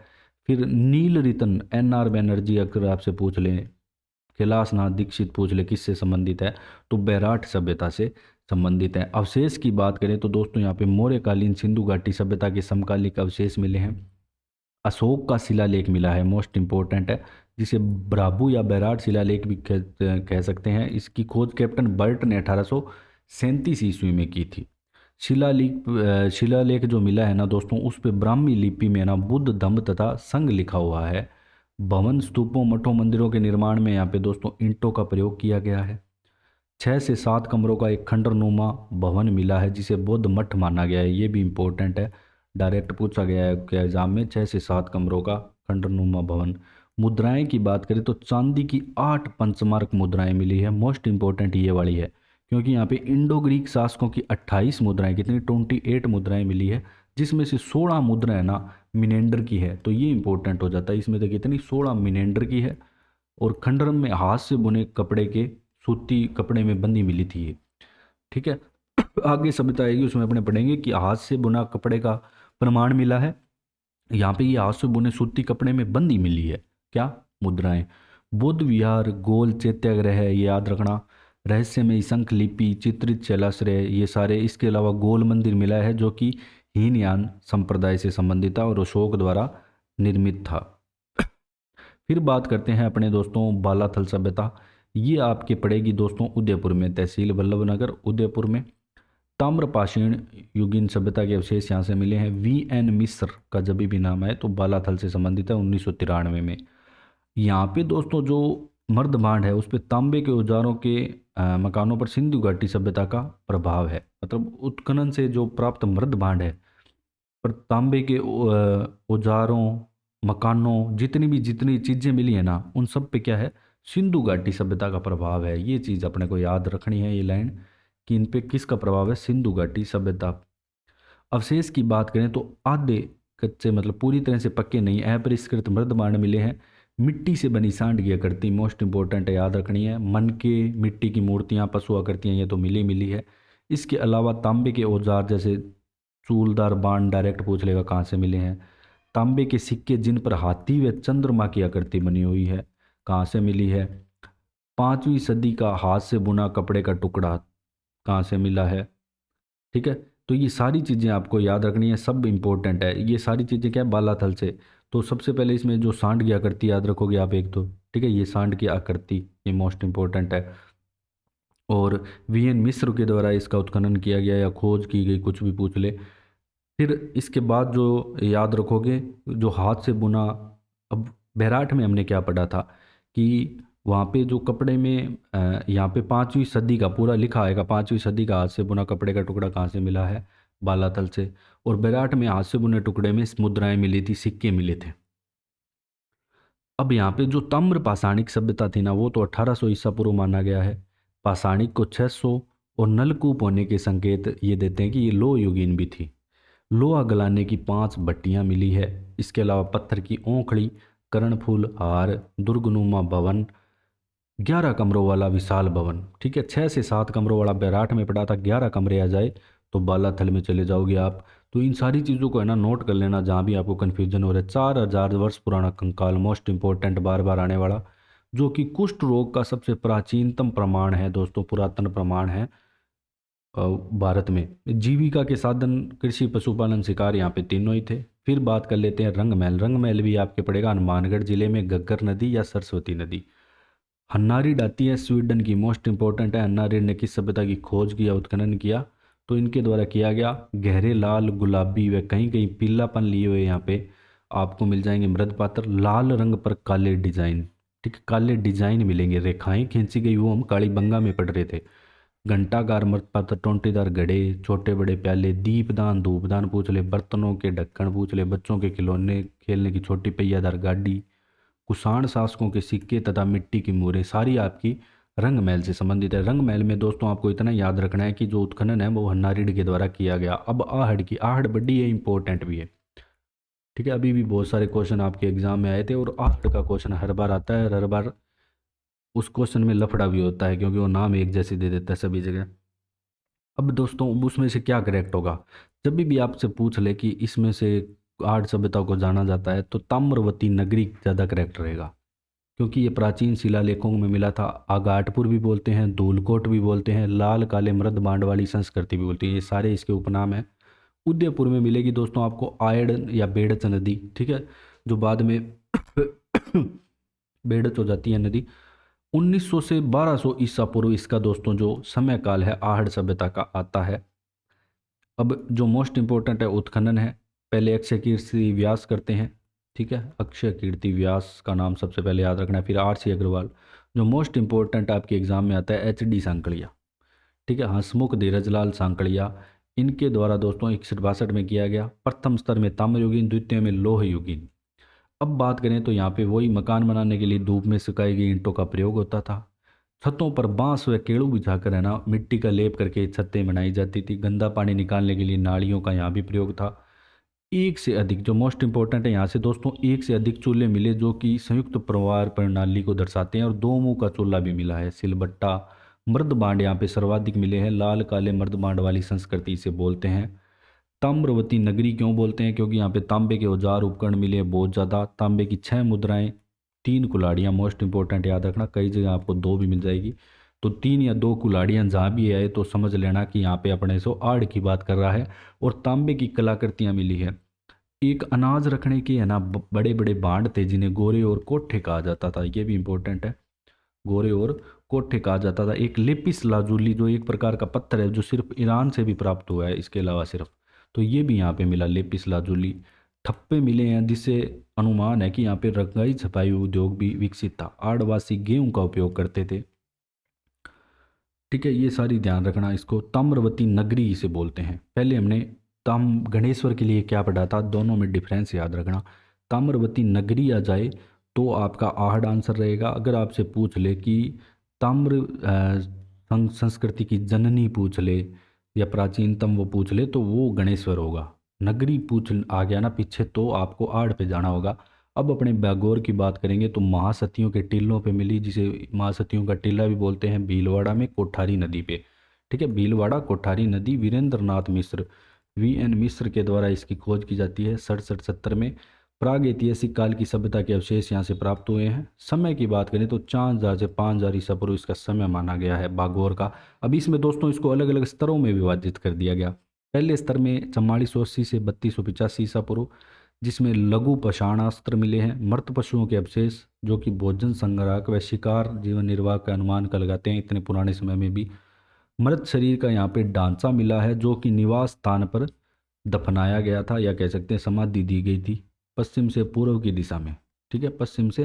फिर नील रितन NR बनर्जी अगर आपसे पूछ लें, कैलाशनाथ दीक्षित पूछ ले किससे संबंधित है तो बैराठ सभ्यता से संबंधित है। अवशेष की बात करें तो दोस्तों यहाँ पे मौर्यकालीन सिंधु घाटी सभ्यता के समकालिक अवशेष मिले हैं। अशोक का शिलालेख मिला है, मोस्ट इंपॉर्टेंट है, जिसे ब्राबू या बैराठ शिलालेख भी कह सकते हैं। इसकी खोज कैप्टन बर्ट ने 1837 ईस्वी में की थी। शिलालेख जो मिला है ना दोस्तों, उस पे ब्राह्मी लिपि में ना बुद्ध धम्म तथा संघ लिखा हुआ है। भवन, स्तूपों, मठों, मंदिरों के निर्माण में यहाँ पे दोस्तों ईंटों का प्रयोग किया गया है। 6 से 7 कमरों का एक खंडरनुमा भवन मिला है, जिसे बौद्ध मठ माना गया है, ये भी इम्पोर्टेंट है, डायरेक्ट पूछा गया है क्या एग्जाम में। 6 से 7 कमरों का खंडरनुमा भवन। मुद्राएं की बात करें तो चांदी की 8 पंचमार्क मुद्राएं मिली है, मोस्ट इंपॉर्टेंट ये वाली है, क्योंकि यहाँ पे इंडो ग्रीक शासकों की 28 मुद्राएं, कितनी 28 मुद्राएं मिली है, जिसमें से 16 मुद्राएं ना मिनेंडर की है, तो ये इंपॉर्टेंट हो जाता है। इसमें तो कितनी 16 मिनेंडर की है। और खंडरम में हाथ से बुने कपड़े के, सूती कपड़े में बंदी मिली थी ये। ठीक है, आगे सभ्यता आएगी उसमें अपने पढ़ेंगे कि हाथ से बुना कपड़े का प्रमाण मिला है। यहाँ पे ये हाथ से बुने सूती कपड़े में बंदी मिली है, क्या? मुद्राएं। बुद्ध विहार, गोल चैत्याग्रह है, ये याद रखना। रहस्यमयी शंख लिपि, चित्रित शैलाश्रय, ये सारे। इसके अलावा गोल मंदिर मिला है, जो कि हीनयान संप्रदाय से संबंधित था और अशोक द्वारा निर्मित था। फिर बात करते हैं अपने दोस्तों बालाथल सभ्यता। ये आपके पड़ेगी दोस्तों उदयपुर में, तहसील वल्लभनगर उदयपुर में। ताम्रपाषाण युगीन सभ्यता के अवशेष यहाँ से मिले हैं। VN मिश्र का जब भी नाम है तो बालाथल से संबंधित है, 1993 में। यहाँ पे दोस्तों जो मर्द भांड है उस पे तांबे के औजारों के मकानों पर सिंधु घाटी सभ्यता का प्रभाव है। मतलब उत्खनन से जो प्राप्त मर्द भांड है पर तांबे के औजारों, मकानों, जितनी चीज़ें मिली है ना, उन सब पे क्या है? सिंधु घाटी सभ्यता का प्रभाव है। ये चीज़ अपने को याद रखनी है, ये लाइन, कि इन पे किसका प्रभाव है? सिंधु घाटी सभ्यता। अवशेष की बात करें तो आधे कच्चे मतलब पूरी तरह से पक्के नहीं, अपरिष्कृत मृद बांड मिले हैं। मिट्टी से बनी सांड की आकृति मोस्ट इंपॉर्टेंट है, याद रखनी है। मन के मिट्टी की मूर्तियाँ, पशु आकृतियाँ, ये तो मिली है। इसके अलावा तांबे के औजार जैसे चूलदार बाण, डायरेक्ट पूछ लेगा कहाँ से मिले हैं। तांबे के सिक्के जिन पर हाथी व चंद्रमा की आकृति बनी हुई है, कहाँ से मिली है। 5वीं सदी का हाथ से बुना कपड़े का टुकड़ा कहाँ से मिला है। ठीक है, तो ये सारी चीज़ें आपको याद रखनी है, सब इंपॉर्टेंट है। ये सारी चीज़ें क्या है, बालाथल से। तो सबसे पहले इसमें जो सांड की आकृति याद रखोगे आप एक तो, ठीक है, ये सांड की आकृति ये मोस्ट इंपॉर्टेंट है। और वीएन मिश्र के द्वारा इसका उत्खनन किया गया या खोज की गई, कुछ भी पूछ ले। फिर इसके बाद जो याद रखोगे, जो हाथ से बुना, अब बैराठ में हमने क्या पढ़ा था कि वहाँ पे जो कपड़े में यहाँ पे 5वीं सदी का पूरा लिखा आएगा, 5वीं सदी का हाथ से बुना कपड़े का टुकड़ा कहाँ से मिला है, बालातल से। और बैराठ में हाथ से बुने टुकड़े में मुद्राएं मिली थी, सिक्के मिले थे। अब यहाँ पे जो ताम्र पाषाणिक सभ्यता थी ना, वो तो 1800 ईसा पूर्व माना गया है। पाषाणिक को 600, और नलकूप होने के संकेत ये देते हैं कि ये लोह युगीन भी थी। लोहा गलाने की 5 भट्टियां मिली है। इसके अलावा पत्थर की ओंखड़ी, कर्णफूल हार, दुर्गनुमा भवन, 11 कमरों वाला विशाल भवन। ठीक है, 6 से 7 कमरों वाला बैराठ में पड़ा था, 11 कमरे आ जाए तो बालाथल में चले जाओगे आप। तो इन सारी चीज़ों को है ना नोट कर लेना जहाँ भी आपको कन्फ्यूजन हो रहा है। 4000 वर्ष पुराना कंकाल, मोस्ट इंपॉर्टेंट, बार बार आने वाला, जो कि कुष्ठ रोग का सबसे प्राचीनतम प्रमाण है दोस्तों, पुरातन प्रमाण है भारत में। जीविका के साधन कृषि, पशुपालन, शिकार, यहाँ पे तीनों ही थे। फिर बात कर लेते हैं रंग महल। रंग महल भी आपके पड़ेगा हनुमानगढ़ जिले में, घग्गर नदी या सरस्वती नदी। हन्नारी डाती है स्वीडन की, मोस्ट इंपॉर्टेंट है। हन्नारी ने किस सभ्यता की खोज किया, उत्खनन किया, तो इनके द्वारा किया गया। गहरे लाल, गुलाबी व कहीं कहीं पीलापन लिए हुए यहाँ पे आपको मिल जाएंगे मृद पात्र। लाल रंग पर काले डिजाइन, ठीक है, काले डिजाइन मिलेंगे, रेखाएं खींची गई, वो हम काली बंगा में पढ़ रहे थे। घंटागार, मृत पात्र, टोंटीदार घड़े, छोटे बड़े प्याले, दीपदान, धूपदान पूछ ले, बर्तनों के ढक्कन पूछ ले, बच्चों के खिलौने, खेलने की छोटी पहियादार गाड़ी, कुषाण शासकों के सिक्के तथा मिट्टी की मूरें, सारी आपकी रंग महल से संबंधित है। रंग महल में दोस्तों आपको इतना याद रखना है कि जो उत्खनन है वो हन्नारीड के द्वारा किया गया। अब आहड़ की, आहड़ बड़ी है, इंपॉर्टेंट भी है। ठीक है, अभी भी बहुत सारे क्वेश्चन आपके एग्जाम में आए थे, और आहड़ का क्वेश्चन हर बार आता है, हर बार उस क्वेश्चन में लफड़ा भी होता है क्योंकि वो नाम एक जैसे दे देता है सभी जगह। अब दोस्तों उसमें से क्या करेक्ट होगा, जब भी आपसे पूछ ले कि इसमें से आठ सभ्यता को जाना जाता है, तो ताम्रवती नगरी ज़्यादा करेक्ट रहेगा, क्योंकि ये प्राचीन शिलालेखों में मिला था। आगाटपुर भी बोलते हैं, धूलकोट भी बोलते हैं, लाल काले मृद बांड वाली संस्कृति भी बोलती है, ये सारे इसके उपनाम हैं। उदयपुर में मिलेगी दोस्तों आपको आयड़ या बेड़च नदी, ठीक है, जो बाद में बेड़च हो जाती है नदी। 1900 से 1200 ईसा पूर्व इसका दोस्तों जो समय काल है आहड़ सभ्यता का आता है। अब जो मोस्ट इंपॉर्टेंट है उत्खनन है। पहले अक्षय कीर्ति व्यास करते हैं, ठीक है, अक्षय कीर्ति व्यास का नाम सबसे पहले याद रखना है। फिर आर.सी. अग्रवाल, जो मोस्ट इंपॉर्टेंट आपके एग्जाम में आता है एच.डी. सांकड़िया, ठीक है, हंसमुख धीरजलाल सांकड़िया, इनके द्वारा दोस्तों 61-62 में किया गया। प्रथम स्तर में ताम्रयुगीन, द्वितीय में लोह युगीन। अब बात करें तो यहाँ पे वही मकान बनाने के लिए धूप में सुखाई गई ईंटों का प्रयोग होता था। छतों पर बांस व केड़ू बिछाकर है ना मिट्टी का लेप करके छतें बनाई जाती थी। गंदा पानी निकालने के लिए नालियों का यहाँ भी प्रयोग था। एक से अधिक, जो मोस्ट इंपॉर्टेंट है यहाँ से दोस्तों, एक से अधिक चूल्हे मिले जो कि संयुक्त परिवार प्रणाली को दर्शाते हैं। और 2 मुंह का चूल्हा भी मिला है। सिलबट्टा, मर्द बांड यहाँ पे सर्वाधिक मिले हैं। लाल काले मर्द बांड वाली संस्कृति इसे बोलते हैं। ताम्रवती नगरी क्यों बोलते हैं, क्योंकि यहाँ पे तांबे के औजार उपकरण मिले हैं बहुत ज़्यादा। तांबे की 6 मुद्राएं, 3 कुल्हाड़ियाँ, मोस्ट इंपॉर्टेंट याद रखना, कई जगह आपको 2 भी मिल जाएगी। तो 3 या 2 कुल्हाड़ियाँ जहाँ भी आए तो समझ लेना कि यहाँ पे अपने सो आड़ की बात कर रहा है। और तांबे की कलाकृतियाँ मिली है। एक अनाज रखने के है ना बड़े बड़े बांड थे जिन्हें गोरे और कोठे कहा जाता था, ये भी इंपॉर्टेंट है, गोरे और कोठे कहा जाता था। एक लेपिस लाजुली, जो एक प्रकार का पत्थर है जो सिर्फ ईरान से भी प्राप्त हुआ है इसके अलावा सिर्फ, तो ये भी यहाँ पे मिला, लेपिस लाजुली। ठप्पे मिले हैं जिससे अनुमान है कि यहाँ पे रंगाई छपाई उद्योग भी विकसित था। आदिवासी गेहूं का उपयोग करते थे, ठीक है, ये सारी ध्यान रखना। इसको ताम्रवती नगरी इसे बोलते हैं। पहले हमने ताम गणेश्वर के लिए क्या पढ़ा था, दोनों में डिफरेंस याद रखना। ताम्रवती नगरी आ जाए तो आपका आहड़ आंसर रहेगा। अगर आपसे पूछ ले कि ताम्र संस्कृति की जननी पूछ ले या प्राचीनतम वो पूछ ले, तो वो गणेश्वर होगा, नगरी पूछ आ गया ना पीछे तो आपको आड़ पे जाना होगा। अब अपने बागौर की बात करेंगे तो महासतियों के टीलों पे मिली, जिसे महासतियों का टीला भी बोलते हैं, भीलवाड़ा में कोठारी नदी पे। ठीक है, भीलवाड़ा कोठारी नदी वीरेंद्र नाथ मिश्र, वी एन मिश्र के द्वारा इसकी खोज की जाती है 67-70 में। प्राग ऐतिहासिक काल की सभ्यता के अवशेष यहाँ से प्राप्त हुए हैं। समय की बात करें तो 4000 से 5000 ईसा पूर्व इसका समय माना गया है बागौर का। अब इसमें दोस्तों इसको अलग अलग स्तरों में विभाजित कर दिया गया। पहले स्तर में 4480 से 3285 ईसा पूर्व, जिसमें लघु पाषाणास्त्र मिले हैं, मृत पशुओं के अवशेष जो कि भोजन संग्राहक व शिकार जीवन निर्वाह का अनुमान का लगाते हैं इतने पुराने समय में भी। मृत शरीर का यहाँ पे ढांचा मिला है जो कि निवास स्थान पर दफनाया गया था, या कह सकते हैं समाधि दी गई थी, पश्चिम से पूर्व की दिशा में। ठीक है, पश्चिम से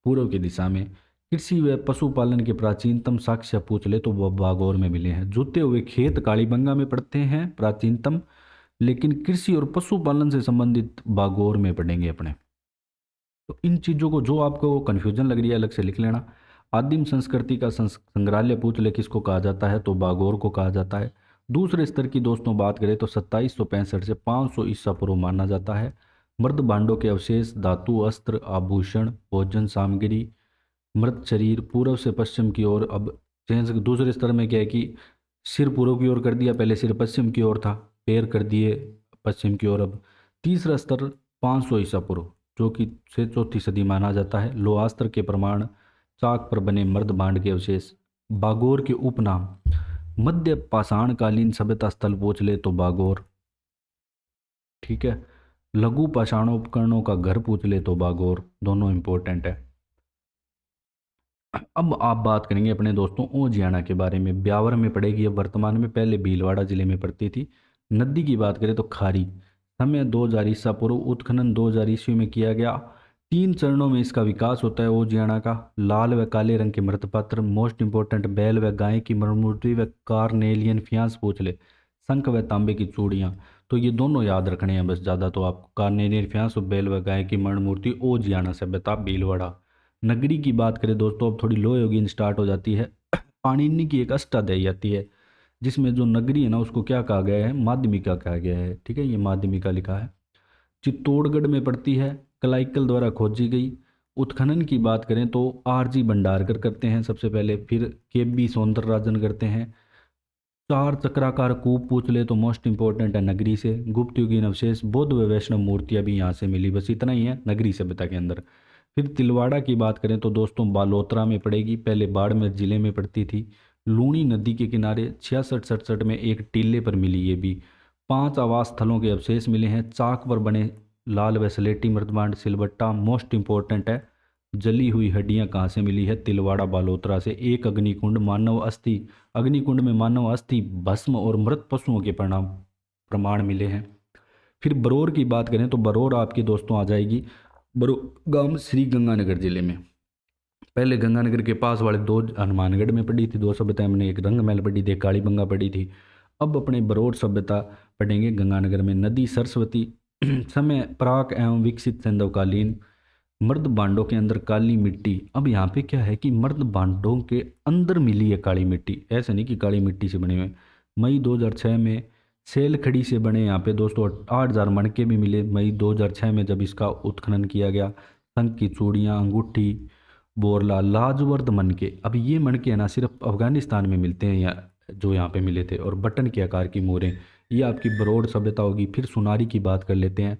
पूर्व की दिशा में। कृषि व पशुपालन के प्राचीनतम साक्ष्य पूछ ले तो वह बागौर में मिले हैं। जुते हुए खेत कालीबंगा में पड़ते हैं प्राचीनतम, लेकिन कृषि और पशुपालन से संबंधित बागौर में पढ़ेंगे अपने। तो इन चीज़ों को जो आपको कन्फ्यूजन लग रही है अलग से लिख लेना। आदिम संस्कृति का संग्रहालय पूछ ले किसको कहा जाता है तो बागौर को कहा जाता है। दूसरे स्तर की दोस्तों बात करें तो 2765 से 500 ईसा पूर्व माना जाता है। मृत भांडों के अवशेष, धातु, अस्त्र, आभूषण, भोजन सामग्री, मृत शरीर पूर्व से पश्चिम की ओर। अब चेंज दूसरे स्तर में क्या है कि सिर पूर्व की ओर कर दिया, पहले सिर पश्चिम की ओर था, पैर कर दिए पश्चिम की ओर। अब तीसरा स्तर 500 ईसा पूर्व जो कि से चौथी सदी माना जाता है। लोहास्त्र के प्रमाण, चाक पर बने मर्द भांड के अवशेष। बागौर के उपनाम, मध्य पाषाणकालीन सभ्यता स्थल पूछ ले तो बागौर। ठीक है, लघु पाषाणोपकरणों का घर पूछ ले तो बागौर, दोनों इंपॉर्टेंट है। अब आप बात करेंगे अपने दोस्तों ओजियाना के बारे में, ब्यावर में पड़ेगी अब वर्तमान में, पहले भीलवाड़ा जिले में पड़ती थी। नदी की बात करें तो खारी, समय 2000 ईसा पूर्व, उत्खनन 2000 ईस्वी में किया गया। 3 चरणों में इसका विकास होता है ओजियाना का। लाल व काले रंग के मृतपात्र, मोस्ट इंपॉर्टेंट बैल व गाय की मृतमूर्ति व कार्नेलियन फियांस पूछ ले, शंख व तांबे की चूड़ियाँ। तो ये दोनों याद रखने हैं बस, ज़्यादा तो आपको कार्नेलियन फियांस और बैल व गाय की मृतमूर्ति, ओजियाना सभ्यता भीलवाड़ा। नगरी की बात करें दोस्तों अब थोड़ी लो योगीन स्टार्ट हो जाती है। पाणिनि की एक अष्टाध्यायी आती है जिसमें जो नगरी है ना उसको क्या कहा गया है, माध्यमिका कहा गया है। ठीक है, ये माध्यमिका लिखा है, चित्तौड़गढ़ में पड़ती है, कलाइकल द्वारा खोजी गई। उत्खनन की बात करें तो आर जी भंडारकर करते हैं सबसे पहले, फिर के बी सौंदरराजन करते हैं। 4 चक्राकार कूप पूछ ले तो मोस्ट इंपॉर्टेंट है नगरी से। गुप्त युगीन अवशेष, बौद्ध व वैष्णव मूर्तियां भी यहाँ से मिली, बस इतना ही है नगरी सभ्यता के अंदर। फिर तिलवाड़ा की बात करें तो दोस्तों बालोतरा में पड़ेगी, पहले बाड़मेर जिले में पड़ती थी। लूणी नदी के किनारे 66-67 में एक टीले पर मिली ये भी। 5 आवास स्थलों के अवशेष मिले हैं, चाक पर बने लाल व स्लेटी मृदभांड, सिलबट्टा। मोस्ट इंपॉर्टेंट है जली हुई हड्डियां कहाँ से मिली है, तिलवाड़ा बालोतरा से। एक अग्निकुंड, मानव अस्थि, अग्निकुंड में मानव अस्थि, भस्म और मृत पशुओं के प्रमाण मिले हैं। फिर बरौर की बात करें तो बरौर आपके दोस्तों आ जाएगी बड़गाम श्री गंगानगर जिले में। पहले गंगानगर के पास वाले 2 हनुमानगढ़ में पड़ी थी 2 सभ्यता, हमने एक रंगमहल पड़ी थी, एक कालीबंगा पड़ी थी। अब अपने बरौर सभ्यता पढ़ेंगे गंगानगर में। नदी सरस्वती, समय प्राक एवं विकसित सैंधवकालीन। मर्द बांडों के अंदर काली मिट्टी। अब यहाँ पे क्या है कि मर्द बांडों के अंदर मिली है काली मिट्टी, ऐसा नहीं कि काली मिट्टी से बने हुए। मई 2006 में सेल खड़ी से बने यहाँ पे दोस्तों 8000 मणके भी मिले मई 2006 में जब इसका उत्खनन किया गया। शंख की चूड़ियाँ, अंगूठी, बोरला, लाजवर्द मनके। अब ये मनके है ना सिर्फ अफगानिस्तान में मिलते हैं, या जो यहाँ पे मिले थे, और बटन के आकार की मोहरें। ये आपकी बरौड़ सभ्यता होगी। फिर सुनारी की बात कर लेते हैं।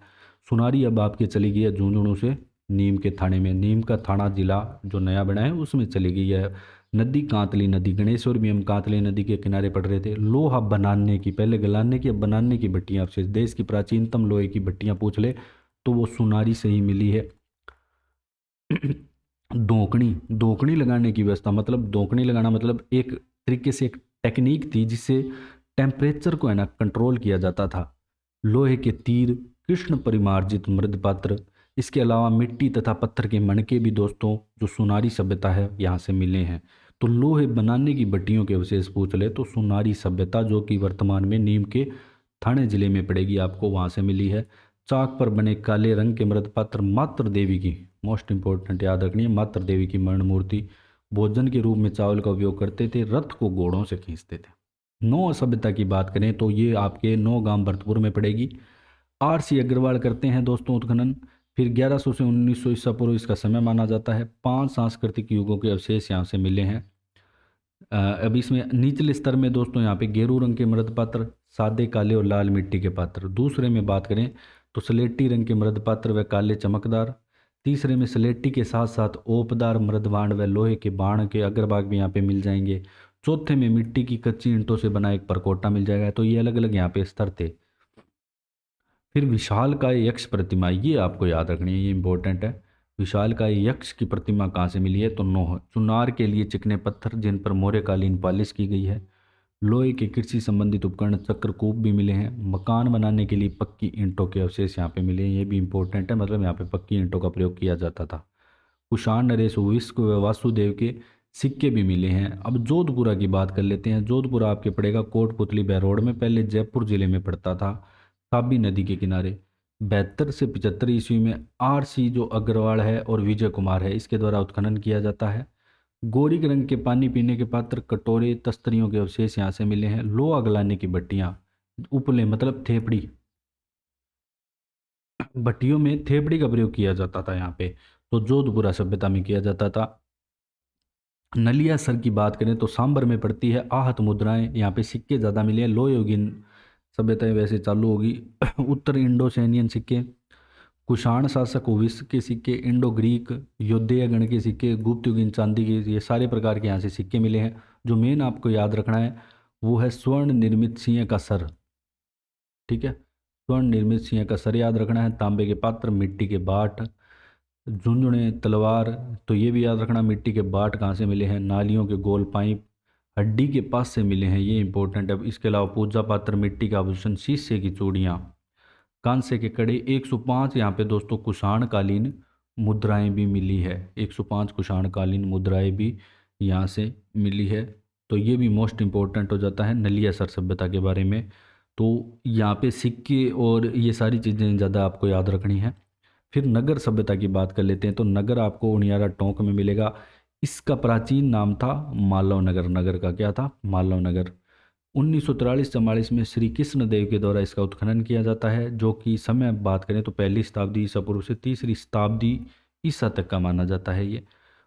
सुनारी अब आपकी चली गई है झुंझुनू से नीम के थाने में, नीम का थाना जिला जो नया बना है उसमें चली गई है। नदी कांतली नदी, गणेश्वर भी हम कांतली नदी के किनारे पड़ रहे थे। लोहा बनाने की, पहले गलाने की अब बनाने की भट्टियाँ अवशेष। देश की प्राचीनतम लोहे की भट्टियाँ पूछ ले तो वो सुनारी से ही मिली है। दोकड़ी, दोकड़ी लगाने की व्यवस्था, मतलब दोकड़ी लगाना मतलब एक तरीके से एक टेक्निक थी जिससे टेम्परेचर को है ना कंट्रोल किया जाता था। लोहे के तीर, कृष्ण परिमार्जित मृदपात्र, इसके अलावा मिट्टी तथा पत्थर के मणके भी दोस्तों जो सुनारी सभ्यता है यहाँ से मिले हैं। तो लोहे बनाने की भट्टियों के अवशेष पूछ ले तो सुनारी सभ्यता जो कि वर्तमान में नीम के थाने जिले में पड़ेगी, आपको वहाँ से मिली है। चाक पर बने काले रंग के मृतपात्र मात्र देवी की, मोस्ट इंपॉर्टेंट याद रखनी है, मात्र देवी की मरण मूर्ति। भोजन के रूप में चावल का उपयोग करते थे, रथ को घोड़ों से खींचते थे। नौ सभ्यता की बात करें तो ये आपके नौ गांव भरतपुर में पड़ेगी। R C अग्रवाल करते हैं दोस्तों उत्खनन। फिर 1100 से 1900 ईसा पूर्व इसका समय माना जाता है। 5 सांस्कृतिक युगों के अवशेष यहाँ से मिले हैं। अब इसमें निचले स्तर में दोस्तों यहाँ पे गेरू रंग के मृद पात्र, सादे काले और लाल मिट्टी के पात्र। दूसरे में बात करें तो स्लेटी रंग के मृद पात्र व काले चमकदार। तीसरे में स्लेटी के साथ साथ ओपदार मृद बाण व लोहे के बाण के अग्रभाग भी यहाँ पे मिल जाएंगे। चौथे में मिट्टी की कच्ची ईंटों से बना एक परकोटा मिल जाएगा। तो ये अलग अलग यहाँ पे स्तर थे। फिर विशालकाय यक्ष प्रतिमा, ये आपको याद रखनी है, ये इंपॉर्टेंट है। विशालकाय यक्ष की प्रतिमा कहाँ से मिली है? तो नोह। चुनार के लिए चिकने पत्थर जिन पर मौर्यकालीन पालिश की गई है। लोहे के कृषि संबंधित उपकरण चक्रकूप भी मिले हैं। मकान बनाने के लिए पक्की ईंटों के अवशेष यहाँ पे मिले हैं, ये भी इंपॉर्टेंट है, मतलब यहाँ पे पक्की ईंटों का प्रयोग किया जाता था। कुषाण नरेश विश्व व वासुदेव के सिक्के भी मिले हैं। अब जोधपुरा की बात कर लेते हैं। जोधपुरा आपके पड़ेगा कोटपुतली बहरोड में, पहले जयपुर जिले में पड़ता था, तापी नदी के किनारे। 72 से 75 ईस्वी में R C जो अग्रवाल है और विजय कुमार है, इसके द्वारा उत्खनन किया जाता है। गोरी रंग के पानी पीने के पात्र, कटोरे, तस्तरियों के अवशेष यहाँ से मिले हैं। लोहा गलाने की भट्टियाँ, उपले मतलब थेपड़ी, भट्टियों में थेपड़ी का प्रयोग किया जाता था यहाँ पे, तो जोधपुरा सभ्यता में किया जाता था। नलिया सर की बात करें तो सांबर में पड़ती है। आहत मुद्राएं, यहाँ पे सिक्के ज़्यादा मिले हैं। लोयुगीन सभ्यताएं वैसे चालू होगी। उत्तर इंडो सैनियन सिक्के, कुषाण शासक विश्व के सिक्के, इंडो ग्रीक योद्धेय गण के सिक्के, गुप्त युगीन चांदी के, ये सारे प्रकार के यहाँ से सिक्के मिले हैं। जो मेन आपको याद रखना है वो है स्वर्ण निर्मित सिंह का सर, ठीक है, स्वर्ण निर्मित सिंह का सर याद रखना है। तांबे के पात्र, मिट्टी के बाट, झुंझुने, तलवार, तो ये भी याद रखना मिट्टी के बाट कहाँ से मिले हैं। नालियों के गोल पाइप हड्डी के पास से मिले हैं, ये इंपॉर्टेंट है। इसके अलावा पूजा पात्र, मिट्टी का आभूषण, शीशे की चूड़ियाँ, कांसे के कड़े। 105 यहाँ पे दोस्तों कुषाण कालीन मुद्राएं भी मिली है। 105 कुषाण कालीन मुद्राएं भी यहाँ से मिली है। तो ये भी मोस्ट इम्पोर्टेंट हो जाता है नलिया सर सभ्यता के बारे में। तो यहाँ पे सिक्के और ये सारी चीज़ें ज़्यादा आपको याद रखनी है। फिर नगर सभ्यता की बात कर लेते हैं। तो नगर आपको उनियारा टोंक में मिलेगा। इसका प्राचीन नाम था मालव नगर। नगर का क्या था? मालव नगर। 1943-44 में श्री कृष्ण देव के द्वारा इसका उत्खनन किया जाता है, जो कि समय बात करें तो पहली शताब्दी ईसा पूर्व से तीसरी शताब्दी ईसा तक का माना जाता है। ये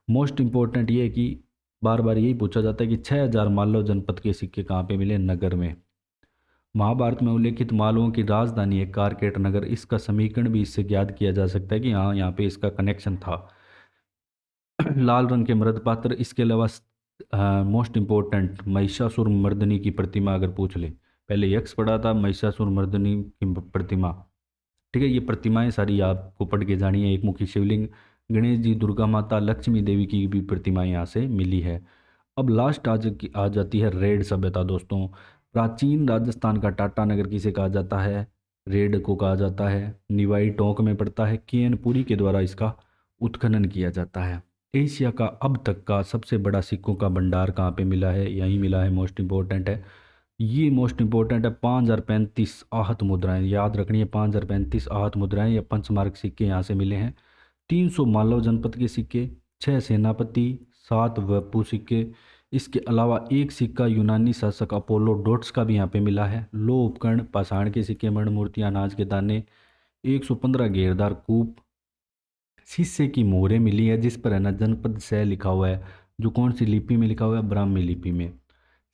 मोस्ट इम्पोर्टेंट ये है कि बार बार यही पूछा जाता है कि 6000 मालव जनपद के सिक्के कहाँ पे मिले? नगर में। महाभारत में उल्लेखित मालवों की राजधानी है कारकेट नगर। इसका समीकरण भी इससे ज्ञात किया जा सकता है कि हाँ, यहाँ पे इसका कनेक्शन था। लाल रंग के मृद पात्र, इसके अलावा मोस्ट इम्पोर्टेंट महिषासुर मर्दनी की प्रतिमा अगर पूछ ले, पहले यक्ष पढ़ा था, महिषासुर मर्दनी की प्रतिमा, ठीक है। ये प्रतिमाएं सारी आपको पढ़ के जानी है। एक मुखी शिवलिंग, गणेश जी, दुर्गा माता, लक्ष्मी देवी की भी प्रतिमाएं यहाँ से मिली है। अब लास्ट आज की आ जाती है रेड सभ्यता दोस्तों। प्राचीन राजस्थान का टाटा नगर किसे कहा जाता है? रेड को कहा जाता है। निवाई टोंक में पड़ता है। केएन पुरी के द्वारा इसका उत्खनन किया जाता है। एशिया का अब तक का सबसे बड़ा सिक्कों का भंडार कहाँ पे मिला है? यहीं मिला है, मोस्ट इम्पोर्टेंट है। ये मोस्ट इम्पोर्टेंट है। 5035 आहत मुद्राएं याद रखनी है। 5035 आहत मुद्राएं या पंचमार्क सिक्के यहाँ से मिले हैं। 300 मालव जनपद के सिक्के, 6 सेनापति, 7 वपू सिक्के। इसके अलावा एक सिक्का यूनानी शासक अपोलो डोट्स का भी यहाँ पे मिला है। लो उपकरण, पाषाण के सिक्के, मण मूर्तियाँ, अनाज के दाने, 115 घेरदार कूप, शीशे की मोहरें मिली है जिस पर है ना जनपद सह लिखा हुआ है। जो कौन सी लिपि में लिखा हुआ है? ब्राह्मी लिपि में।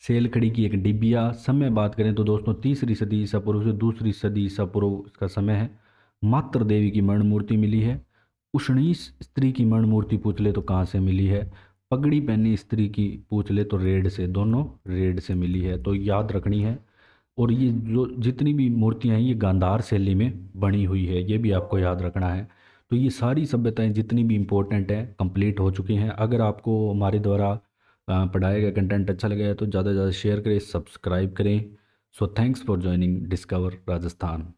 सेलखड़ी की एक डिबिया। समय बात करें तो दोस्तों तीसरी सदी ईसा पूर्व से दूसरी सदी ईसा पूर्व इसका समय है। मात्र देवी की मर्ण मूर्ति मिली है। उष्णीस स्त्री की मर्ण मूर्ति पूछ ले तो कहाँ से मिली है? पगड़ी पहनी स्त्री की पूछ ले तो रेड से, दोनों रेड से मिली है, तो याद रखनी है। और ये जो जितनी भी मूर्तियाँ हैं ये गांधार शैली में बनी हुई है, ये भी आपको याद रखना है। तो ये सारी सभ्यताएं जितनी भी इम्पोर्टेंट हैं कंप्लीट हो चुकी हैं। अगर आपको हमारे द्वारा पढ़ाया गया कंटेंट अच्छा लगा है तो ज़्यादा से ज़्यादा शेयर करें, सब्सक्राइब करें। So thanks for joining discover Rajasthan.